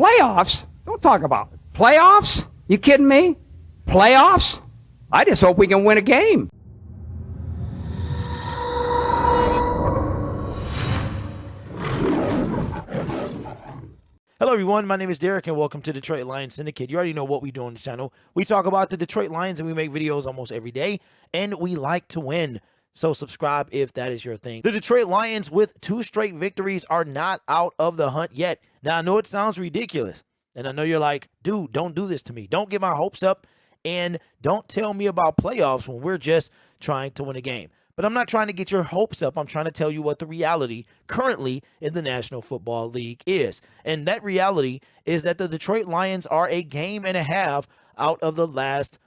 Playoffs? Don't talk about it. Playoffs? You kidding me? Playoffs? I just hope we can win a game. Hello everyone, my name is Derek and welcome to Detroit Lions Syndicate. You already know what we do on this channel. We talk about the Detroit Lions and we make videos almost every day, and we like to win. So subscribe if that is your thing. The Detroit Lions with 2 straight victories are not out of the hunt yet. Now I know it sounds ridiculous, and I know you're like, dude, don't do this to me. Don't get my hopes up, and don't tell me about playoffs when we're just trying to win a game. But I'm not trying to get your hopes up. I'm trying to tell you what the reality currently in the National Football League is. And that reality is that the Detroit Lions are a game and a half out of the last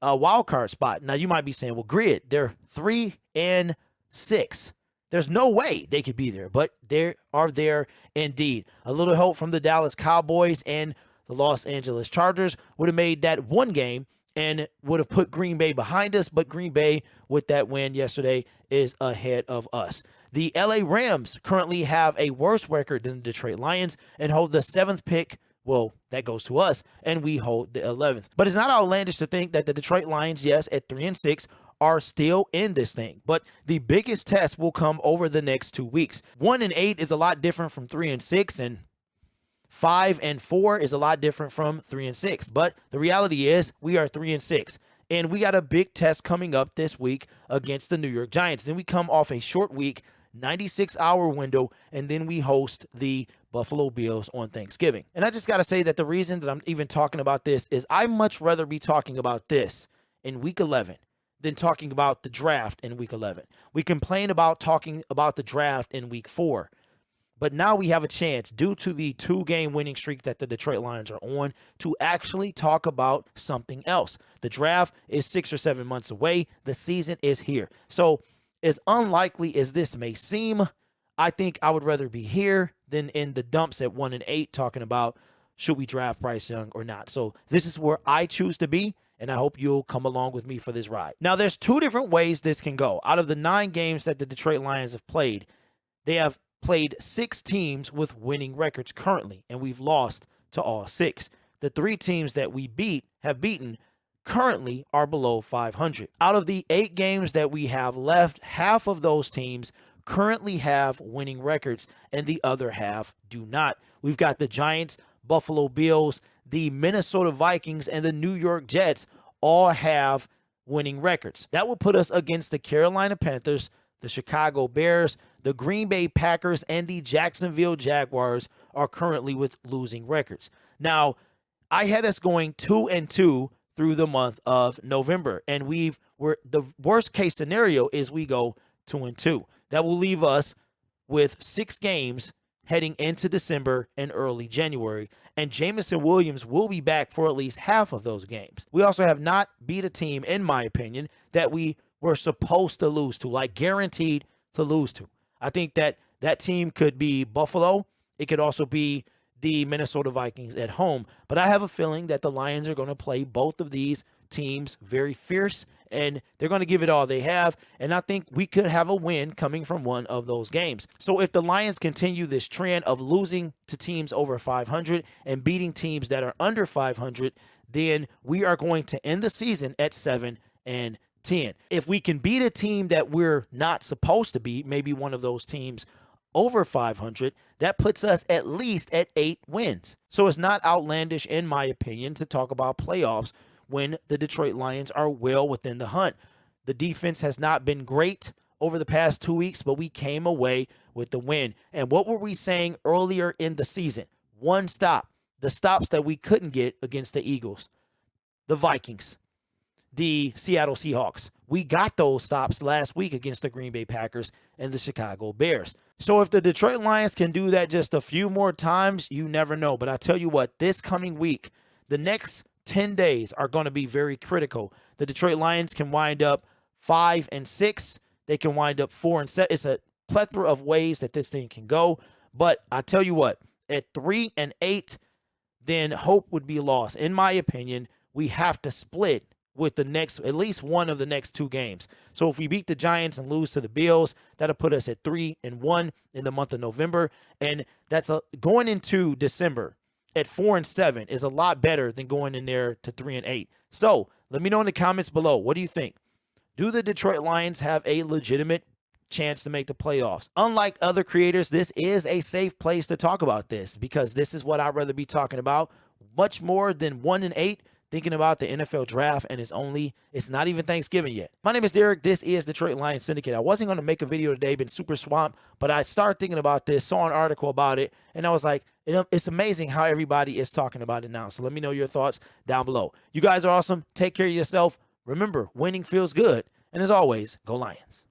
wild card spot. Now, you might be saying, well, Grid, they're 3-6. There's no way they could be there, but they are there indeed. A little help from the Dallas Cowboys and the Los Angeles Chargers would have made that one game and would have put Green Bay behind us, but Green Bay, with that win yesterday, is ahead of us. The LA Rams currently have a worse record than the Detroit Lions and hold the 7th pick. Well, that goes to us, and we hold the 11th. But it's not outlandish to think that the Detroit Lions, yes, at 3-6, are still in this thing. But the biggest test will come over the next 2 weeks. 1-8 is a lot different from 3-6, and 5-4 is a lot different from 3-6. But the reality is we are 3-6. And we got a big test coming up this week against the New York Giants. Then we come off a short week, 96-hour window, and then we host the Buffalo Bills on Thanksgiving. And I just got to say that the reason that I'm even talking about this is I'd much rather be talking about this in week 11 than talking about the draft in week 11. We complain about talking about the draft in week 4. But now we have a chance, due to the 2-game winning streak that the Detroit Lions are on, to actually talk about something else. The draft is 6 or 7 months away. The season is here. So as unlikely as this may seem, I think I would rather be here than in the dumps at 1-8 talking about should we draft Bryce Young or not. So this is where I choose to be, and I hope you'll come along with me for this ride. Now, there's 2 different ways this can go. Out of the 9 games that the Detroit Lions have played, they have played 6 teams with winning records currently, and we've lost to all 6. The 3 teams that we have beaten currently are below 500. Out of the 8 games that we have left, half of those teams currently have winning records, and the other half do not. We've got the Giants, Buffalo Bills, the Minnesota Vikings, and the New York Jets all have winning records. That will put us against the Carolina Panthers, the Chicago Bears, the Green Bay Packers, and the Jacksonville Jaguars are currently with losing records. Now, I had us going 2-2 through the month of November, and the worst case scenario is we go 2-2. That will leave us with 6 games heading into December and early January, and Jameson Williams will be back for at least half of those games. We also have not beat a team, in my opinion, that we were supposed to lose to, like guaranteed to lose to. I think that team could be Buffalo. It could also be the Minnesota Vikings at home. But I have a feeling that the Lions are going to play both of these teams very fierce, and they're going to give it all they have. And I think we could have a win coming from one of those games. So if the Lions continue this trend of losing to teams over 500 and beating teams that are under 500, then we are going to end the season at 7-10. If we can beat a team that we're not supposed to beat, maybe one of those teams over 500, that puts us at least at 8 wins. So it's not outlandish, in my opinion, to talk about playoffs when the Detroit Lions are well within the hunt. The defense has not been great over the past 2 weeks, but we came away with the win. And what were we saying earlier in the season? One stop. The stops that we couldn't get against the Eagles, the Vikings, the Seattle Seahawks. We got those stops last week against the Green Bay Packers and the Chicago Bears. So if the Detroit Lions can do that just a few more times, you never know. But I tell you what, this coming week, the next 10 days are going to be very critical. The Detroit Lions can wind up 5-6. They can wind up 4-7. It's a plethora of ways that this thing can go. But I tell you what, at 3-8, then hope would be lost. In my opinion, we have to split with the next, at least one of the next 2 games. So if we beat the Giants and lose to the Bills, that'll put us at 3-1 in the month of November. And that's going into December. at 4-7 is a lot better than going in there to 3-8. So let me know in the comments below. What do you think? Do the Detroit Lions have a legitimate chance to make the playoffs? Unlike other creators, this is a safe place to talk about this because this is what I'd rather be talking about much more than 1-8, thinking about the NFL draft, and it's not even Thanksgiving yet. My name is Derek. This is Detroit Lions Syndicate. I wasn't going to make a video today, been super swamped, but I started thinking about this, saw an article about it, and I was like, it's amazing how everybody is talking about it now. So let me know your thoughts down below. You guys are awesome. Take care of yourself. Remember, winning feels good. And as always, go Lions.